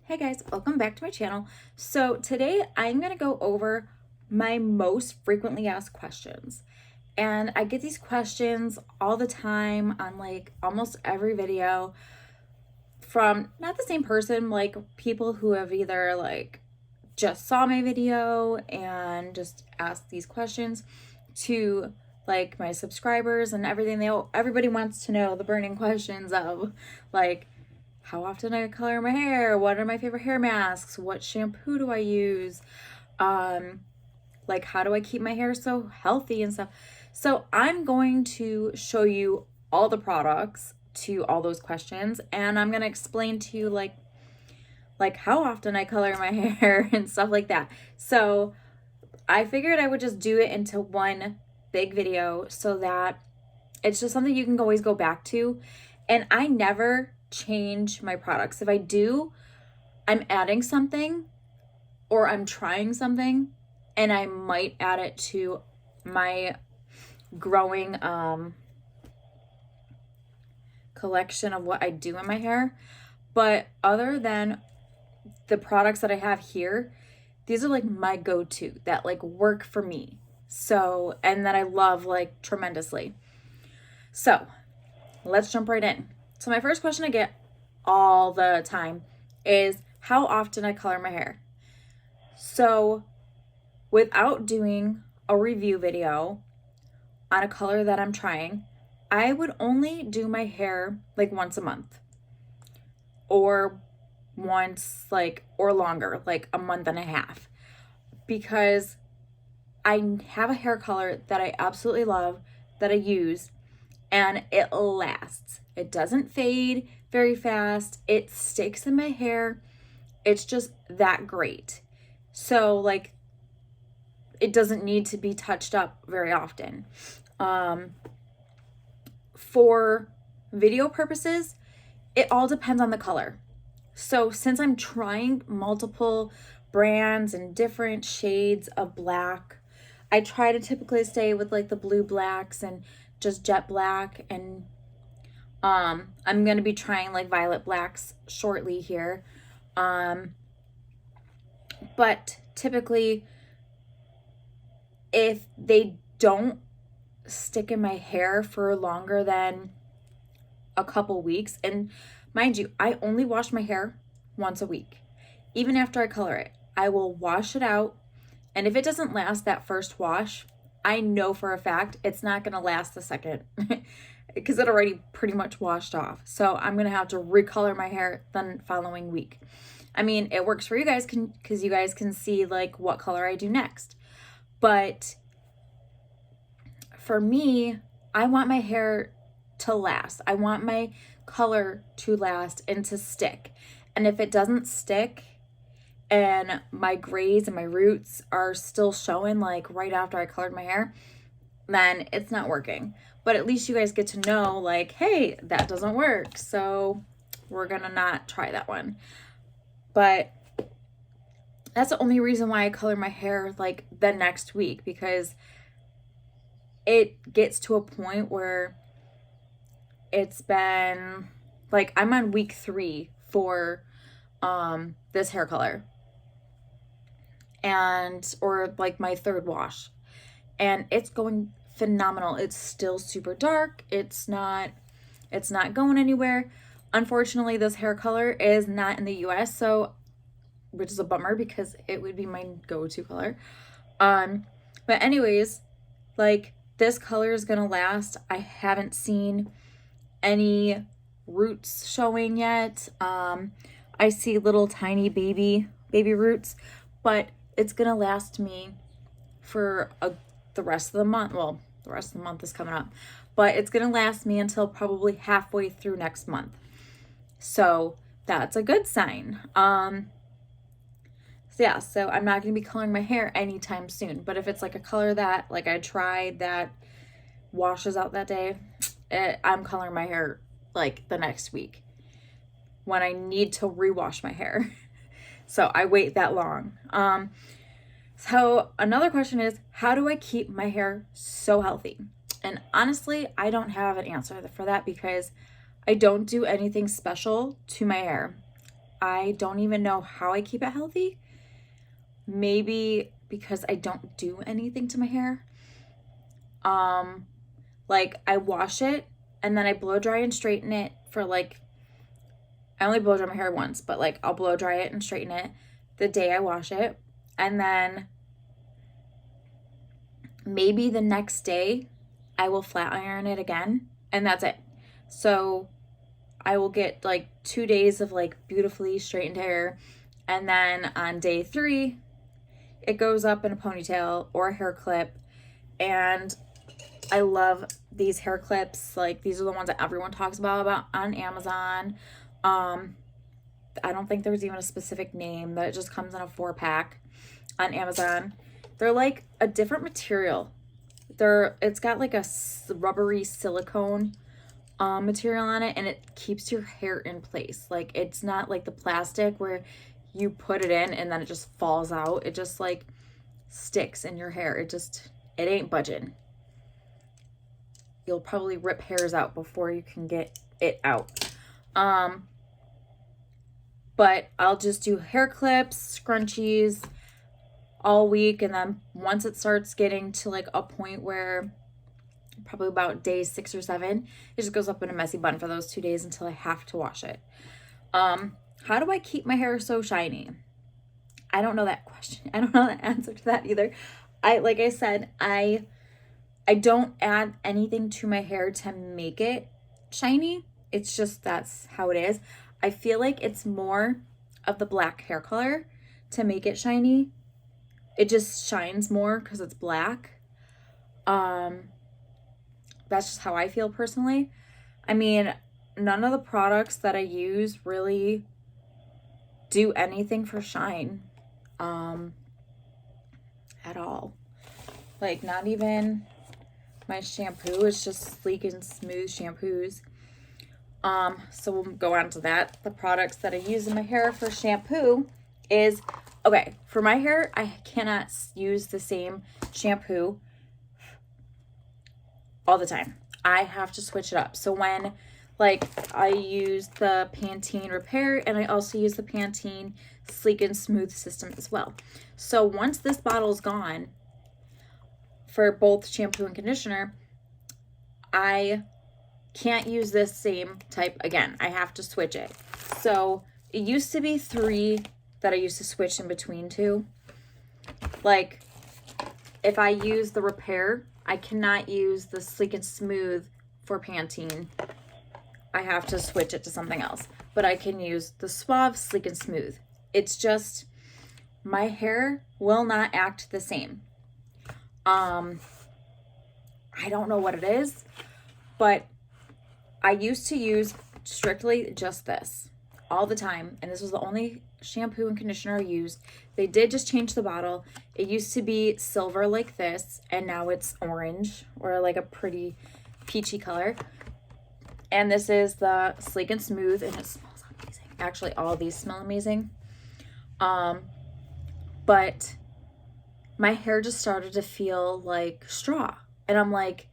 Hey guys, welcome back to my channel. So today I'm going to go over my most frequently asked questions. And I get these questions all the time on like almost every video from not the same person, like people who have either like just saw my video and just asked these questions to like my subscribers and everything. Everybody wants to know the burning questions of like, how often I color my hair, what are my favorite hair masks, what shampoo do I use, like how do I keep my hair so healthy and stuff. So I'm going to show you all the products to all those questions, and I'm going to explain to you like how often I color my hair and stuff like that. So I figured I would just do it into one big video so that it's just something you can always go back to. And I never change my products. If I do, I'm adding something or I'm trying something, and I might add it to my growing collection of what I do in my hair. But other than the products that I have here, these are like my go-to that like work for me. So, and that I love like tremendously. So let's jump right in. So my first question I get all the time is how often I color my hair. So without doing a review video on a color that I'm trying, I would only do my hair like once a month or once like or longer, like a month and a half, because I have a hair color that I absolutely love, that I use, and it lasts. It doesn't fade very fast. It sticks in my hair. It's just that great. So like it doesn't need to be touched up very often. For video purposes, it all depends on the color. So since I'm trying multiple brands and different shades of black, I try to typically stay with like the blue blacks and just jet black, and I'm going to be trying like violet blacks shortly here. But typically if they don't stick in my hair for longer than a couple weeks, and mind you, I only wash my hair once a week. Even after I color it, I will wash it out. And if it doesn't last that first wash, I know for a fact it's not going to last the second because it already pretty much washed off. So I'm going to have to recolor my hair the following week. I mean, it works for you guys because you guys can see like what color I do next. But for me, I want my hair to last. I want my color to last and to stick. And if it doesn't stick and my grays and my roots are still showing like right after I colored my hair, then it's not working. But at least you guys get to know like, hey, that doesn't work. So we're gonna not try that one. But that's the only reason why I color my hair like the next week, because it gets to a point where it's been like I'm on week 3 for this hair color, and or like my third wash, and it's going phenomenal. It's still super dark. It's not going anywhere. Unfortunately, this hair color is not in the US, so which is a bummer because it would be my go-to color. But anyways, like this color is gonna last. I haven't seen any roots showing yet. I see little tiny baby roots, but it's gonna last me for the rest of the month. Well, the rest of the month is coming up, but it's gonna last me until probably halfway through next month. So that's a good sign. So I'm not gonna be coloring my hair anytime soon, but if it's like a color that like I tried that washes out that day, I'm coloring my hair like the next week when I need to rewash my hair. So I wait that long. So another question is, how do I keep my hair so healthy? And honestly, I don't have an answer for that because I don't do anything special to my hair. I don't even know how I keep it healthy. Maybe because I don't do anything to my hair. Like I wash it and then I blow dry and straighten it for like, I only blow dry my hair once, but like I'll blow dry it and straighten it the day I wash it. And then maybe the next day I will flat iron it again, and that's it. So I will get like 2 days of like beautifully straightened hair, and then on day 3 it goes up in a ponytail or a hair clip. And I love these hair clips. Like these are the ones that everyone talks about on Amazon. I don't think there's even a specific name, that it just comes in a 4-pack on Amazon. They're like a different material. It's got like a rubbery silicone material on it, and it keeps your hair in place. Like it's not like the plastic where you put it in and then it just falls out. It just like sticks in your hair. It ain't budging. You'll probably rip hairs out before you can get it out. But I'll just do hair clips, scrunchies all week. And then once it starts getting to like a point where probably about day 6 or 7, it just goes up in a messy bun for those 2 days until I have to wash it. How do I keep my hair so shiny? I don't know that question. I don't know the answer to that either. Like I said, I don't add anything to my hair to make it shiny. It's just, that's how it is. I feel like it's more of the black hair color to make it shiny. It just shines more because it's black. That's just how I feel personally. I mean, none of the products that I use really do anything for shine at all. Like not even my shampoo. It's just sleek and smooth shampoos. So we'll go on to that. The products that I use in my hair for shampoo is, okay, for my hair, I cannot use the same shampoo all the time. I have to switch it up. So when like I use the Pantene Repair, and I also use the Pantene Sleek and Smooth system as well. So once this bottle is gone for both shampoo and conditioner, I can't use this same type again. I have to switch it. So it used to be 3 that I used to switch in between 2. Like if I use the Repair, I cannot use the Sleek and Smooth for Pantene. I have to switch it to something else. But I can use the Suave Sleek and Smooth. It's just my hair will not act the same. I don't know what it is, but I used to use strictly just this all the time, and this was the only shampoo and conditioner I used. They did just change the bottle. It used to be silver like this, and now it's orange, or like a pretty peachy color. And this is the Sleek and Smooth, and it smells amazing. Actually, all these smell amazing. But my hair just started to feel like straw, and I'm like,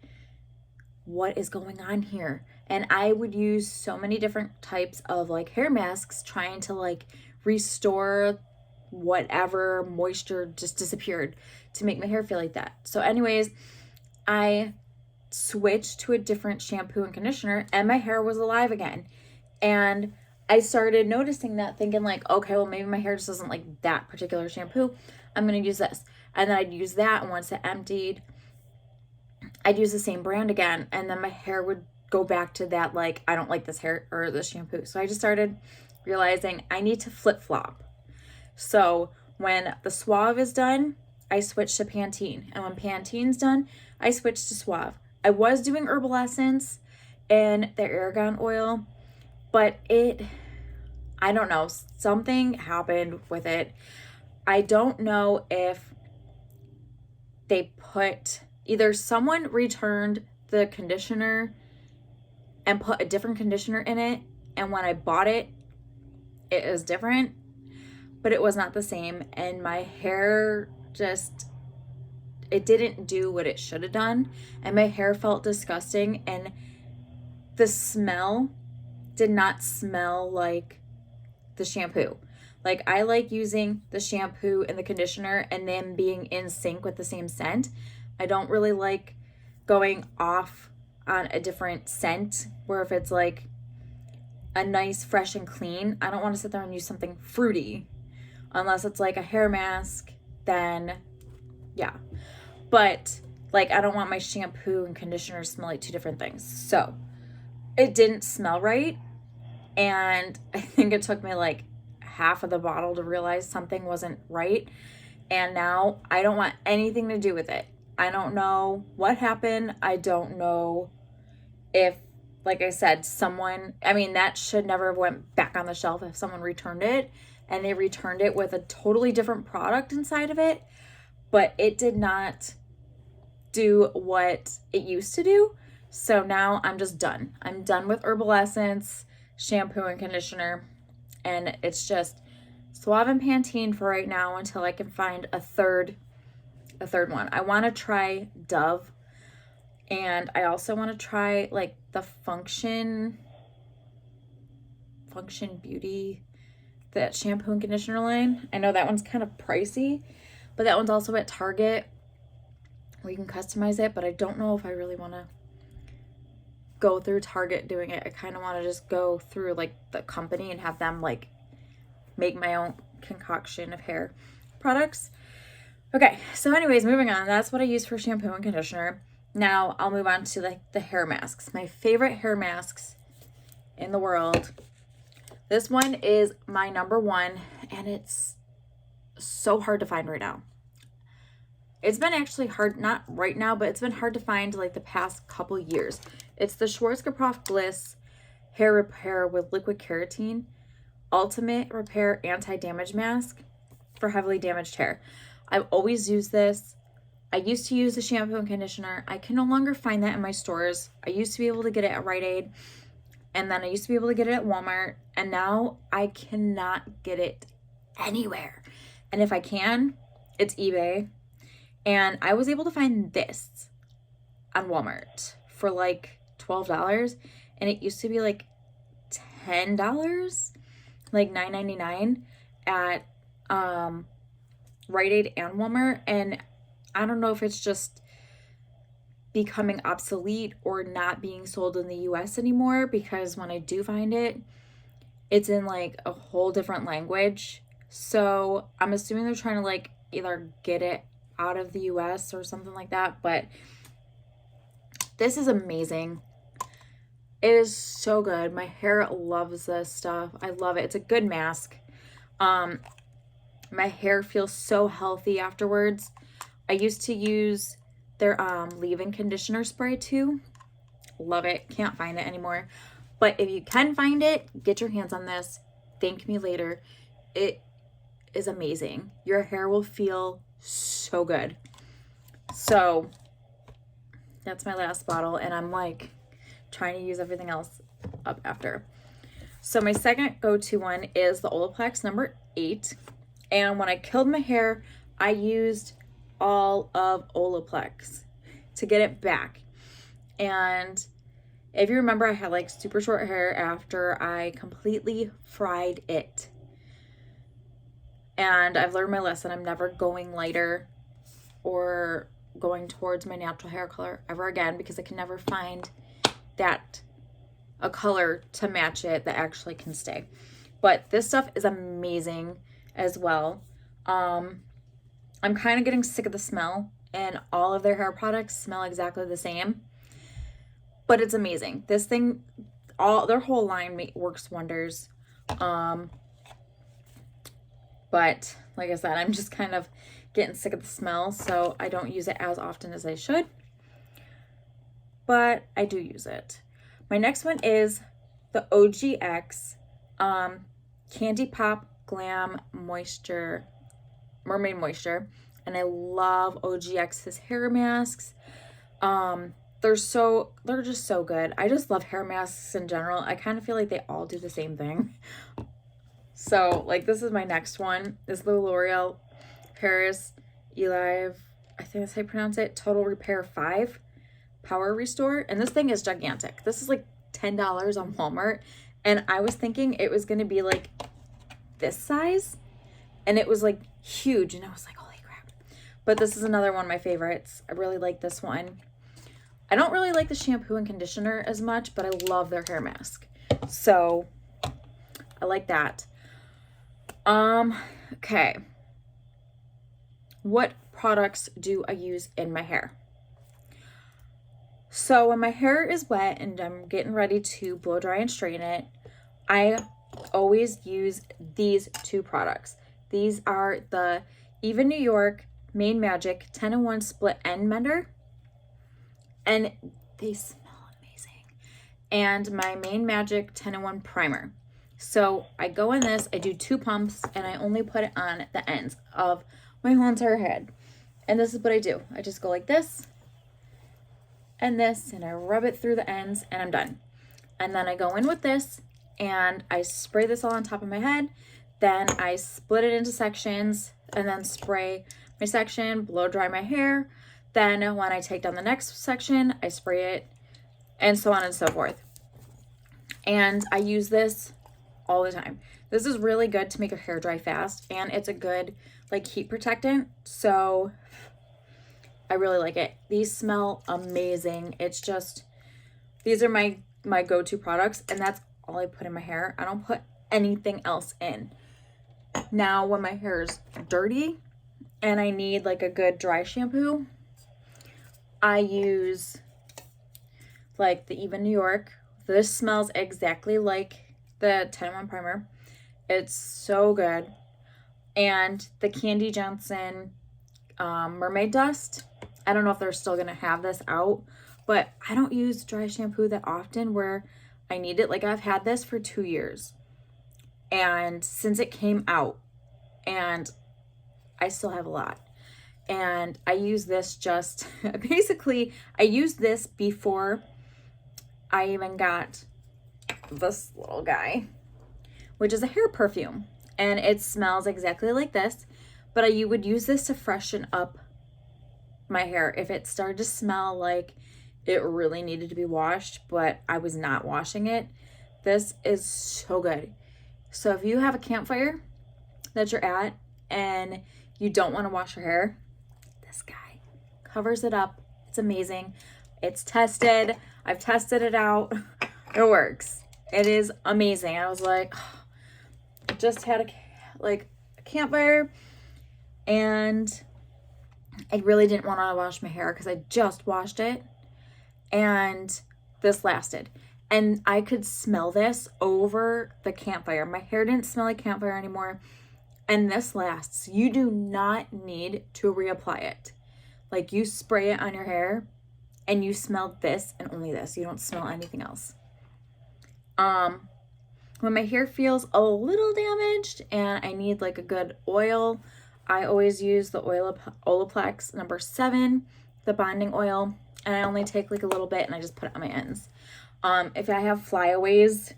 what is going on here? And I would use so many different types of like hair masks trying to like restore whatever moisture just disappeared to make my hair feel like that. So anyways, I switched to a different shampoo and conditioner, and my hair was alive again. And I started noticing that, thinking like, okay, well maybe my hair just doesn't like that particular shampoo. I'm going to use this. And then I'd use that, and once it emptied, I'd use the same brand again, and then my hair would go back to that, like, I don't like this hair or this shampoo. So I just started realizing I need to flip-flop. So when the Suave is done, I switch to Pantene. And when Pantene's done, I switch to Suave. I was doing Herbal Essence and the argan oil, but I don't know, something happened with it. I don't know if they either someone returned the conditioner and put a different conditioner in it, and when I bought it, it was different, but it was not the same, and my hair it didn't do what it should have done, and my hair felt disgusting, and the smell did not smell like the shampoo. Like, I like using the shampoo and the conditioner and them being in sync with the same scent. I don't really like going off on a different scent, where if it's like a nice, fresh and clean, I don't want to sit there and use something fruity. Unless it's like a hair mask, then yeah. But like, I don't want my shampoo and conditioner to smell like two different things. So it didn't smell right. And I think it took me like half of the bottle to realize something wasn't right. And now I don't want anything to do with it. I don't know what happened. I don't know if, like I said, that should never have went back on the shelf if someone returned it and they returned it with a totally different product inside of it. But it did not do what it used to do. So now I'm just done. I'm done with Herbal Essence, shampoo and conditioner. And it's just Suave and Pantene for right now until I can find a third one. I want to try Dove, and I also want to try like the Function Beauty, that shampoo and conditioner line. I know that one's kind of pricey, but that one's also at Target where you can customize it, but I don't know if I really want to go through Target doing it. I kind of want to just go through like the company and have them like make my own concoction of hair products. Okay, so anyways, moving on. That's what I use for shampoo and conditioner. Now I'll move on to like the hair masks. My favorite hair masks in the world. This one is my number one, and it's so hard to find right now. It's been actually hard, not right now, but it's been hard to find like the past couple years. It's the Schwarzkopf Bliss Hair Repair with Liquid Carotene Ultimate Repair Anti-Damage Mask for heavily damaged hair. I've always used this. I used to use the shampoo and conditioner. I can no longer find that in my stores. I used to be able to get it at Rite Aid, and then I used to be able to get it at Walmart, and now I cannot get it anywhere. And if I can, it's eBay. And I was able to find this on Walmart for like $12, and it used to be like $10, like $9.99 at Rite Aid and Walmart. And I don't know if it's just becoming obsolete or not being sold in the US anymore, because when I do find it, it's in like a whole different language. So I'm assuming they're trying to like either get it out of the US or something like that. But this is amazing. It is so good. My hair loves this stuff. I love it. It's a good mask. My hair feels so healthy afterwards. I used to use their leave-in conditioner spray too. Love it. Can't find it anymore. But if you can find it, get your hands on this. Thank me later. It is amazing. Your hair will feel so good. So that's my last bottle, and I'm like trying to use everything else up after. So my second go-to one is the Olaplex number 8. And when I killed my hair, I used all of Olaplex to get it back. And if you remember, I had like super short hair after I completely fried it. And I've learned my lesson. I'm never going lighter or going towards my natural hair color ever again, because I can never find a color to match it that actually can stay. But this stuff is amazing as well. I'm kind of getting sick of the smell, and all of their hair products smell exactly the same, but it's amazing. This thing, their whole line works wonders. But like I said, I'm just kind of getting sick of the smell, so I don't use it as often as I should, but I do use it. My next one is the OGX Candy Pop Glam Moisture, Mermaid Moisture. And I love OGX's hair masks. They're just so good. I just love hair masks in general. I kind of feel like they all do the same thing. So like, this is my next one. This is the L'Oreal Paris Elive, I think that's how you pronounce it, Total Repair 5 Power Restore. And this thing is gigantic. This is like $10 on Walmart. And I was thinking it was going to be like this size, and it was like huge, and I was like, holy crap. But this is another one of my favorites. I really like this one. I don't really like the shampoo and conditioner as much, but I love their hair mask. So I like that. Okay. What products do I use in my hair? So when my hair is wet and I'm getting ready to blow dry and straighten it, I always use these two products. These are the Even New York Main Magic 10-in-1 Split End Mender, and they smell amazing. And my Main Magic 10-in-1 Primer. So I go in this, I do 2 pumps, and I only put it on the ends of my whole entire head. And this is what I do. I just go like this and this, and I rub it through the ends, and I'm done. And then I go in with this, and I spray this all on top of my head. Then I split it into sections, and then spray my section, blow dry my hair. Then when I take down the next section, I spray it, and so on and so forth. And I use this all the time. This is really good to make your hair dry fast, and it's a good like heat protectant. So I really like it. These smell amazing. It's just, these are my go-to products, and that's all I put in my hair. I don't put anything else in. Now when my hair is dirty and I need like a good dry shampoo, I use like the Even New York. This smells exactly like the 10-in-1 primer. It's so good. And the Candy Johnson Mermaid Dust. I don't know if they're still gonna have this out, but I don't use dry shampoo that often where I need it. Like I've had this for 2 years, and since it came out, and I still have a lot. And I use this just basically I used this before I even got this little guy, which is a hair perfume, and it smells exactly like this, but I would use this to freshen up my hair if it started to smell like it really needed to be washed, but I was not washing it. This is so good. So if you have a campfire that you're at and you don't want to wash your hair, this guy covers it up. It's amazing. It's tested. I've tested it out. It works. It is amazing. I was like, just had a campfire, and I really didn't want to wash my hair because I just washed it, and this lasted. And I could smell this over the campfire. My hair didn't smell like campfire anymore, and this lasts. You do not need to reapply it. Like, you spray it on your hair and you smell this and only this. You don't smell anything else. When my hair feels a little damaged and I need like a good oil, I always use the Olaplex number 7, the bonding oil, and I only take like a little bit and I just put it on my ends. If I have flyaways,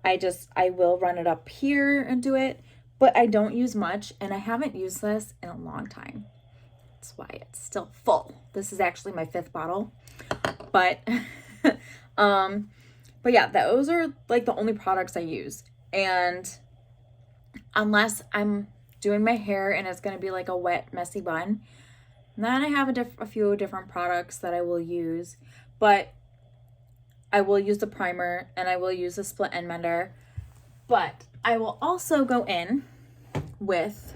I will run it up here and do it, but I don't use much, and I haven't used this in a long time. That's why it's still full. This is actually my 5th bottle, but but yeah, those are like the only products I use. And unless I'm doing my hair and it's going to be like a wet, messy bun, then I have a few different products that I will use. But I will use the primer and I will use the split end mender. But I will also go in with,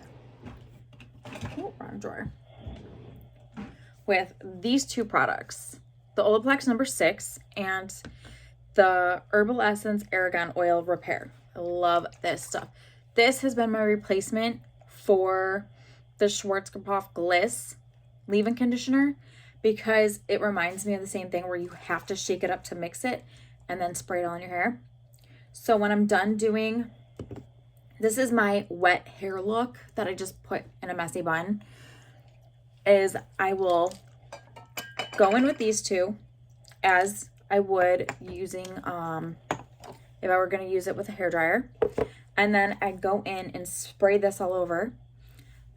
wrong drawer, with these 2 products, the Olaplex number 6 and the Herbal Essence Argan Oil Repair. I love this stuff. This has been my replacement for the Schwarzkopf Bliss leave-in conditioner because it reminds me of the same thing where you have to shake it up to mix it and then spray it on your hair. So when I'm done doing, this is my wet hair look that I just put in a messy bun, is I will go in with these 2 as I would using, if I were going to use it with a hairdryer. And then I'd go in and spray this all over.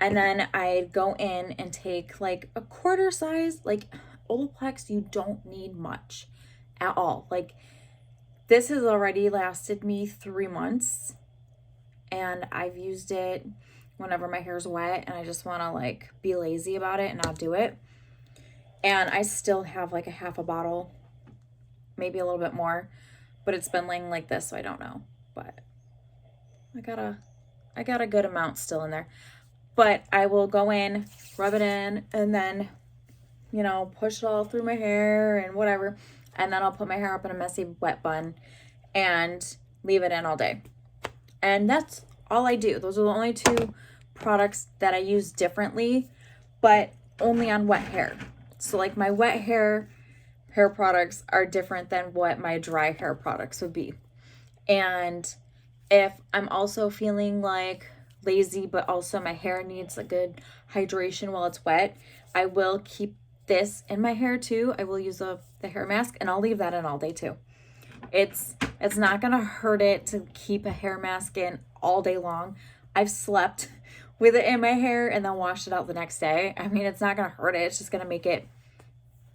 And then I'd go in and take like a quarter size, like Olaplex, you don't need much at all. Like, this has already lasted me 3 months and I've used it whenever my hair's wet and I just want to like be lazy about it and not do it. And I still have like a half a bottle, maybe a little bit more, but it's been laying like this, so I don't know. But I got a good amount still in there. But I will go in, rub it in, and then, you know, push it all through my hair and whatever. And then I'll put my hair up in a messy wet bun and leave it in all day. And that's all I do. Those are the only two products that I use differently, but only on wet hair. So like my wet hair products are different than what my dry hair products would be. And if I'm also feeling like lazy, but also my hair needs a good hydration while it's wet, I will keep this in my hair too. I will use the hair mask, and I'll leave that in all day too. It's not gonna hurt it to keep a hair mask in all day long. I've slept with it in my hair and then washed it out the next day. I mean, it's not gonna hurt it. It's just gonna make it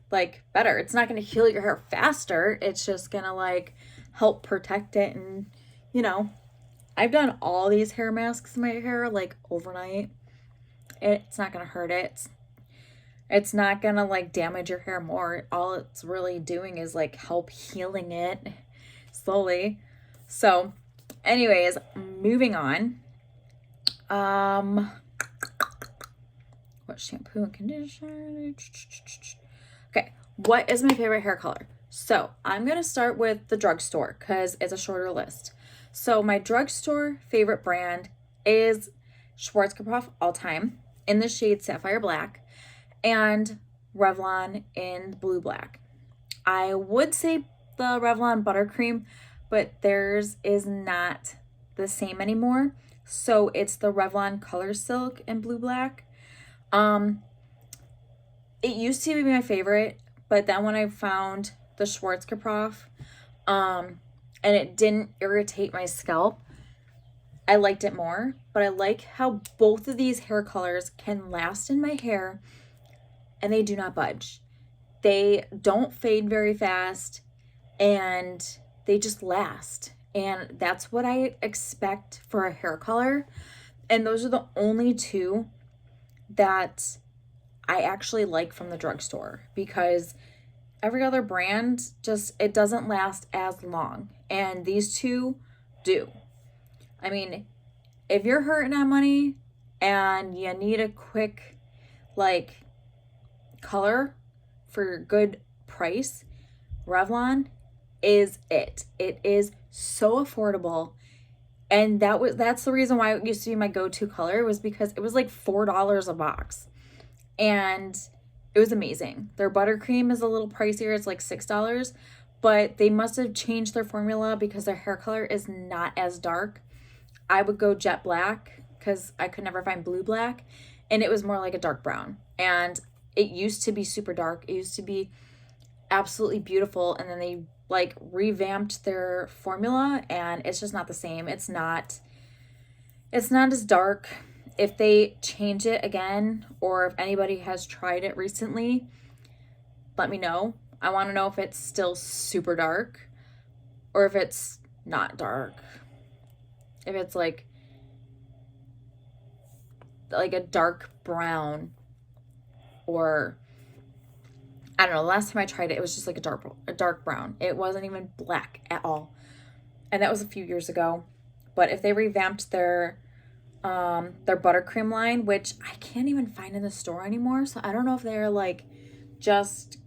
like better. It's not gonna heal your hair faster. It's just gonna like help protect it. And you know, I've done all these hair masks in my hair like overnight. It's not gonna hurt it. It's not gonna like damage your hair more. All it's really doing is like help healing it slowly. So anyways, moving on. What shampoo and conditioner? Okay, what is my favorite hair color? So I'm gonna start with the drugstore because it's a shorter list. So my drugstore favorite brand is Schwarzkopf all time in the shade Sapphire Black, and Revlon in blue black. I would say the Revlon buttercream, but theirs is not the same anymore. So it's the Revlon Color Silk in blue black. It used to be my favorite, but then when I found the Schwarzkopf, and it didn't irritate my scalp, I liked it more. But I like how both of these hair colors can last in my hair and they do not budge. They don't fade very fast and they just last. And that's what I expect for a hair color. And those are the only two that I actually like from the drugstore, because every other brand just, it doesn't last as long. And these two do. I mean, if you're hurting on money and you need a quick like color for a good price, Revlon is it. It is so affordable. And that's the reason why it used to be my go-to color, was because it was like $4 a box. And it was amazing. Their buttercream is a little pricier. It's like $6, but they must have changed their formula because their hair color is not as dark. I would go jet black because I could never find blue black, and it was more like a dark brown. And it used to be super dark. It used to be absolutely beautiful, and then they like revamped their formula, and it's just not the same. It's not as dark. If they change it again, or if anybody has tried it recently, let me know. I want to know if it's still super dark or if it's not dark. If it's like a dark brown, or I don't know. The last time I tried it, it was just like a dark brown. It wasn't even black at all. And that was a few years ago. But if they revamped their buttercream line, which I can't even find in the store anymore, so I don't know if they're like just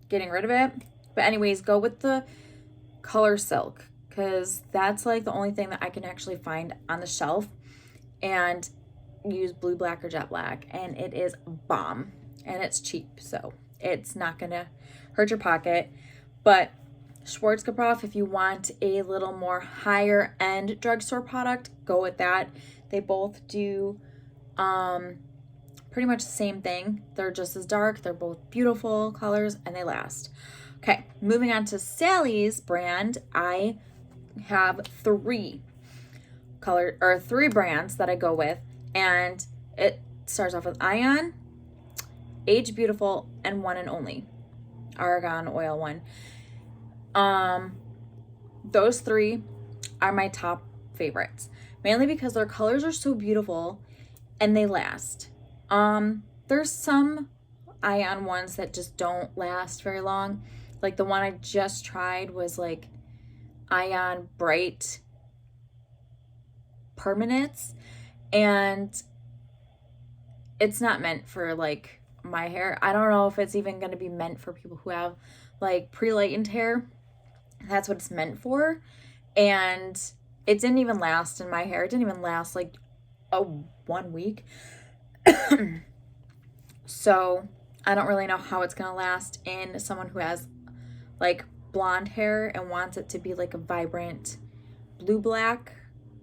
getting rid of it. But anyways, go with the Color Silk, because that's like the only thing that I can actually find on the shelf. And use blue black or jet black, and it is bomb, and it's cheap, so it's not gonna hurt your pocket. But Schwarzkopf, if you want a little more higher end drugstore product, go with that. They both do pretty much the same thing. They're just as dark. They're both beautiful colors, and they last. Okay, moving on to Sally's brand. I have three brands that I go with, and it starts off with Ion, Age Beautiful, and One and Only Argan Oil one. Those three are my top favorites, mainly because their colors are so beautiful and they last. There's some ion ones that just don't last very long. Like the one I just tried was like Ion Bright Permanents, and it's not meant for like my hair. I don't know if it's even going to be meant for people who have like pre-lightened hair. That's what it's meant for. And it didn't even last in my hair. It didn't even last like 1 week. So I don't really know how it's going to last in someone who has like blonde hair and wants it to be like a vibrant blue black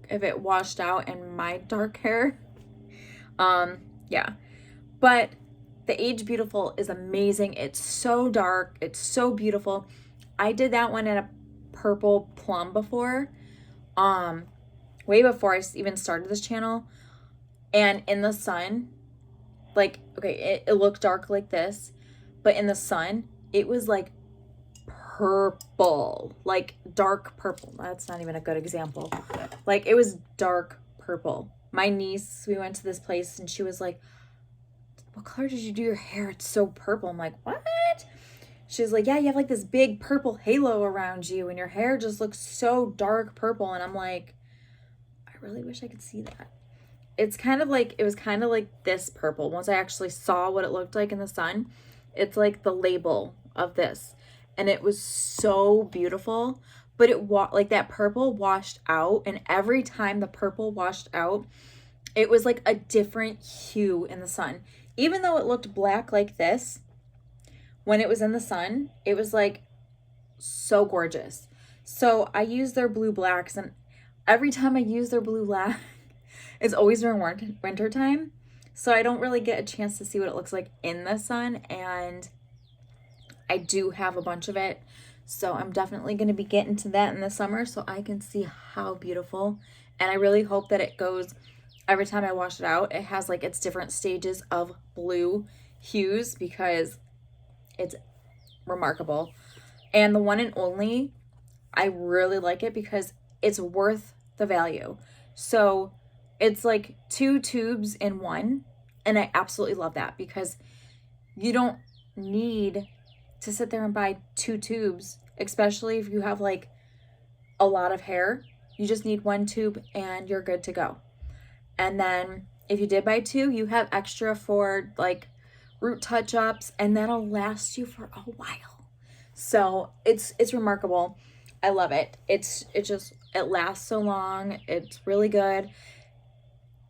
if it washed out in my dark hair. Yeah. But the Age Beautiful is amazing. It's so dark. It's so beautiful. I did that one in a purple plum before. Way before I even started this channel. And in the sun, like, okay, it looked dark like this, but in the sun, it was like purple, like dark purple. That's not even a good example. Like it was dark purple. My niece, we went to this place and she was like, what color did you do your hair? It's so purple. I'm like, what? She was like, yeah, you have like this big purple halo around you and your hair just looks so dark purple. And I'm like, I really wish I could see that. It's kind of like, it was kind of like this purple. Once I actually saw what it looked like in the sun, it's like the label of this. And it was so beautiful, but it like that purple washed out. And every time the purple washed out, it was like a different hue in the sun. Even though it looked black like this, when it was in the sun, it was like so gorgeous. So I use their blue blacks, and every time I use their blue black, it's always during winter time. So I don't really get a chance to see what it looks like in the sun, and I do have a bunch of it. So I'm definitely going to be getting to that in the summer so I can see how beautiful. And I really hope that it goes, every time I wash it out, it has like its different stages of blue hues because it's remarkable. And the one and only, I really like it because it's worth the value. So it's like 2 tubes in one. And I absolutely love that because you don't need to sit there and buy 2 tubes, especially if you have like a lot of hair. You just need 1 tube and you're good to go. And then if you did buy 2, you have extra for like root touch-ups, and that'll last you for a while. So it's remarkable. I love it. It lasts so long. It's really good.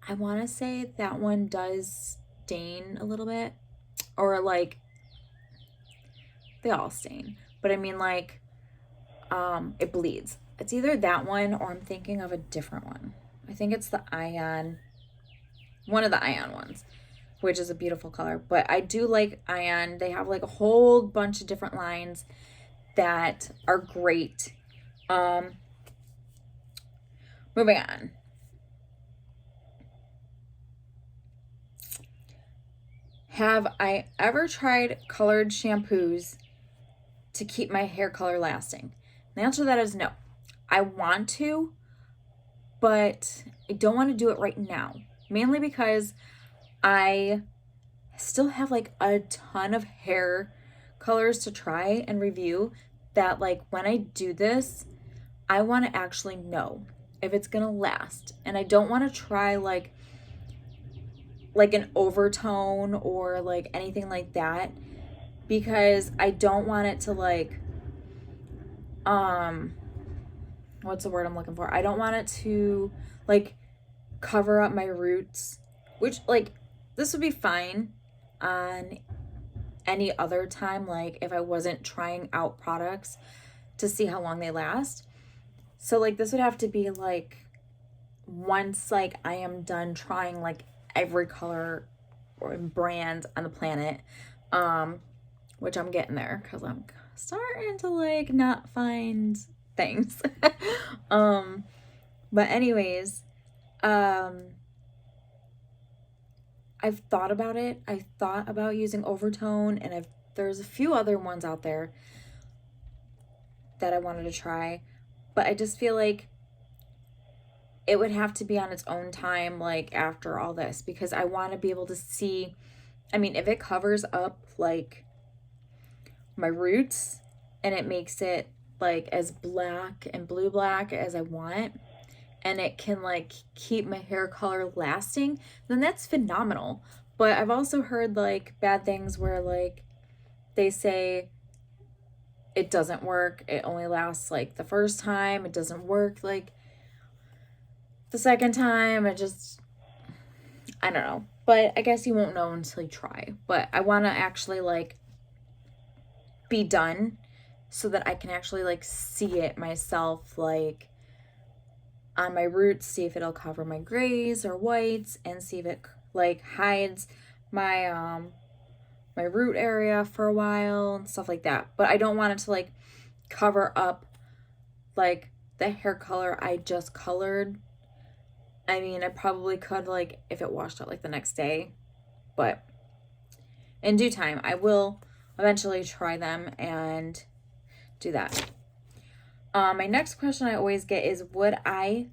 I want to say that one does stain a little bit, or like they all stain, but I mean like it bleeds. It's either that one or I'm thinking of a different one. I think it's the Ion, one of the Ion ones, which is a beautiful color. But I do like Ion. They have like a whole bunch of different lines that are great. Moving on. Have I ever tried colored shampoos to keep my hair color lasting? The answer to that is no. I want to, but I don't want to do it right now. Mainly because I still have like a ton of hair colors to try and review that like when I do this, I want to actually know if it's going to last. And I don't want to try like an overtone or like anything like that because I don't want it to like what's the word I'm looking for? I don't want it to like cover up my roots, which like this would be fine on any other time, like if I wasn't trying out products to see how long they last. So like this would have to be like once like I am done trying like every color or brand on the planet, which I'm getting there because I'm starting to like not find things. But anyways, I've thought about it. I thought about using overtone, and there's a few other ones out there that I wanted to try, but I just feel like it would have to be on its own time, like after all this, because I want to be able to see. I mean, if it covers up like my roots and it makes it like as black and blue black as I want, and it can like keep my hair color lasting, then that's phenomenal. But I've also heard like bad things where like they say it doesn't work, it only lasts like the first time, it doesn't work like the second time. It just, I don't know. But I guess you won't know until you try. But I want to actually like be done so that I can actually like see it myself, like on my roots, see if it'll cover my grays or whites, and see if it like hides my my root area for a while and stuff like that. But I don't want it to like cover up like the hair color I just colored. I mean, I probably could like if it washed out like the next day, but in due time I will eventually try them and do that. My next question I always get is, would I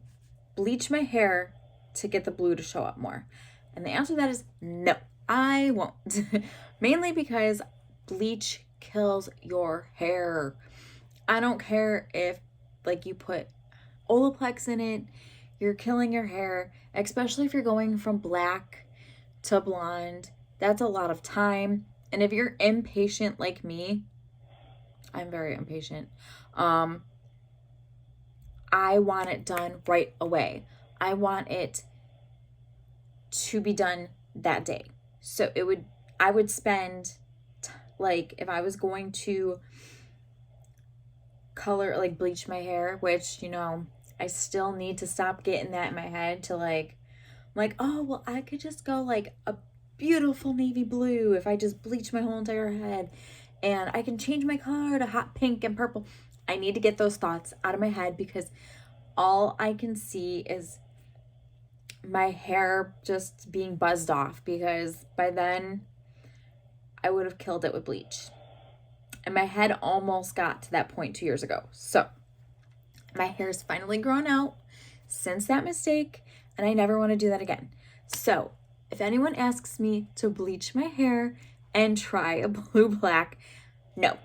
bleach my hair to get the blue to show up more? And the answer to that is no, I won't. Mainly because bleach kills your hair. I don't care if like you put Olaplex in it, you're killing your hair, especially if you're going from black to blonde. That's a lot of time. And if you're impatient like me, I'm very impatient. I want it done right away. I want it to be done that day. So I would spend like, if I was going to color, like bleach my hair, which, you know, I still need to stop getting that in my head to like, I'm like, oh, well, I could just go like a beautiful navy blue if I just bleach my whole entire head, and I can change my color to hot pink and purple. I need to get those thoughts out of my head because all I can see is my hair just being buzzed off, because by then I would have killed it with bleach. And my head almost got to that point 2 years ago. So my hair's finally grown out since that mistake, and I never want to do that again. So if anyone asks me to bleach my hair and try a blue black, no.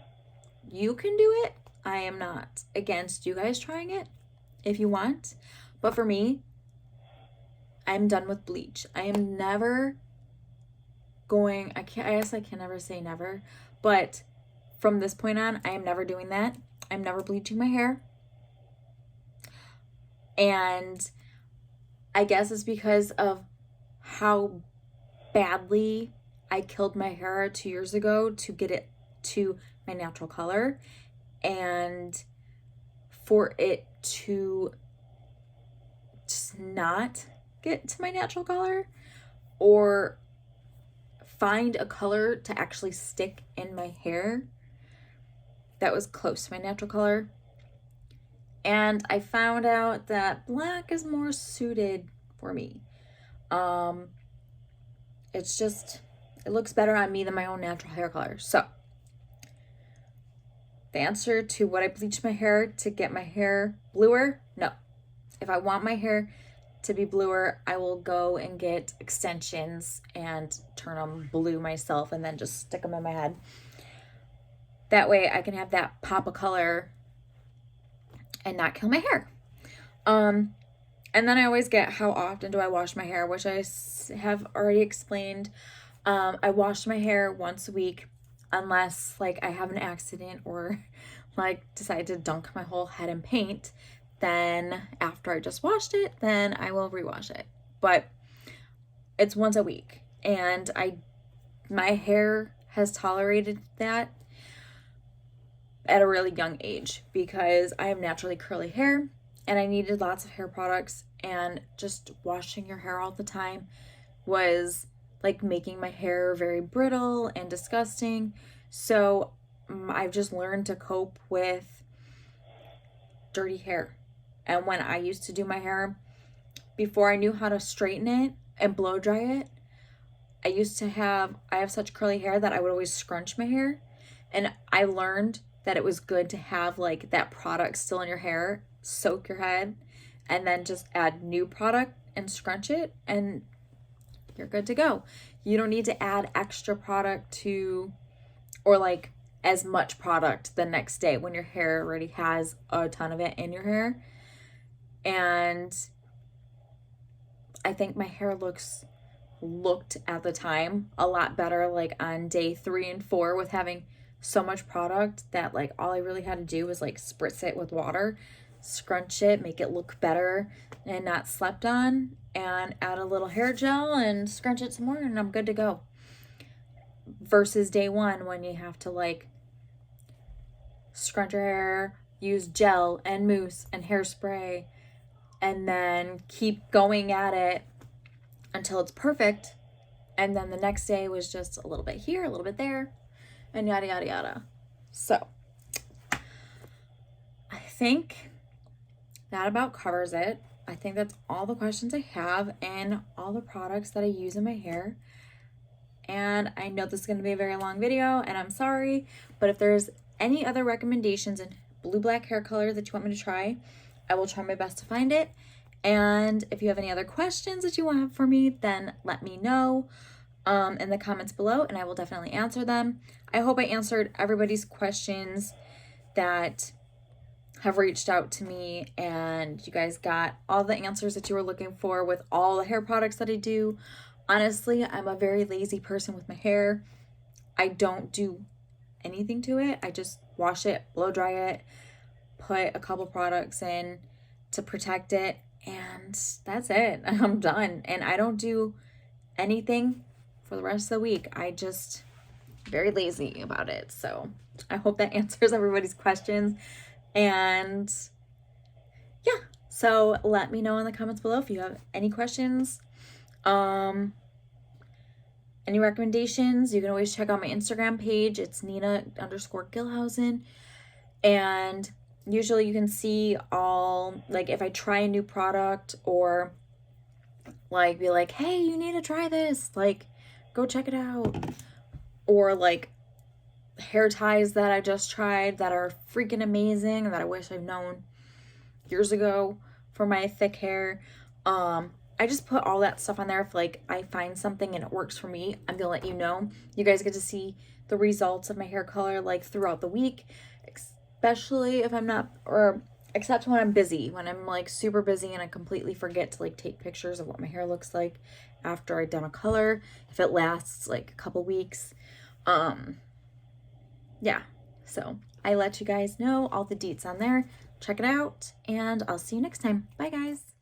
You can do it. I am not against you guys trying it if you want. But for me, I'm done with bleach. I am never going, I guess I can never say never, but from this point on, I am never doing that. I'm never bleaching my hair. And I guess it's because of how badly I killed my hair 2 years ago to get it to my natural color, and for it to just not get to my natural color or find a color to actually stick in my hair that was close to my natural color. And I found out that black is more suited for me. It's just, it looks better on me than my own natural hair color. So the answer to would I bleach my hair to get my hair bluer? No. If I want my hair to be bluer, I will go and get extensions and turn them blue myself and then just stick them in my head. That way I can have that pop of color and not kill my hair. And then I always get, how often do I wash my hair, which I have already explained. I wash my hair once a week, unless like I have an accident or like decide to dunk my whole head in paint. Then after I just washed it, then I will rewash it. But it's once a week, and my hair has tolerated that at a really young age because I have naturally curly hair and I needed lots of hair products, and just washing your hair all the time was like making my hair very brittle and disgusting. So I've just learned to cope with dirty hair. And when I used to do my hair, before I knew how to straighten it and blow dry it, I have such curly hair that I would always scrunch my hair. And I learned that it was good to have like that product still in your hair, soak your head, and then just add new product and scrunch it, and you're good to go. You don't need to add extra product to, or like as much product the next day when your hair already has a ton of it in your hair. And I think my hair looked at the time a lot better, like on day 3 and 4, with having so much product that like all I really had to do was like spritz it with water, scrunch it, make it look better and not slept on, and add a little hair gel and scrunch it some more, and I'm good to go. Versus day 1 when you have to like scrunch your hair, use gel and mousse and hairspray, and then keep going at it until it's perfect. And then the next day was just a little bit here, a little bit there, and yada, yada, yada. So I think that about covers it. I think that's all the questions I have and all the products that I use in my hair. And I know this is going to be a very long video, and I'm sorry, but if there's any other recommendations in blue black hair color that you want me to try, I will try my best to find it. And if you have any other questions that you want for me, then let me know in the comments below, and I will definitely answer them. I hope I answered everybody's questions that have reached out to me, and you guys got all the answers that you were looking for with all the hair products that I do. Honestly, I'm a very lazy person with my hair. I don't do anything to it. I just wash it, blow dry it, put a couple products in to protect it, and that's it. I'm done. And I don't do anything for the rest of the week. I just very lazy about it. So I hope that answers everybody's questions. And yeah, so let me know in the comments below if you have any questions, any recommendations. You can always check out my Instagram page. It's Nina_Gilhousen. And usually you can see all, like if I try a new product or like be like, hey, you need to try this, like go check it out. Or like hair ties that I just tried that are freaking amazing that I wish I've known years ago for my thick hair. I just put all that stuff on there. If like I find something and it works for me, I'm gonna let you know. You guys get to see the results of my hair color like throughout the week, especially if I'm not, or except when I'm busy, when I'm like super busy and I completely forget to like take pictures of what my hair looks like after I've done a color, if it lasts like a couple weeks. Yeah, so I let you guys know all the deets on there. Check it out, and I'll see you next time. Bye, guys.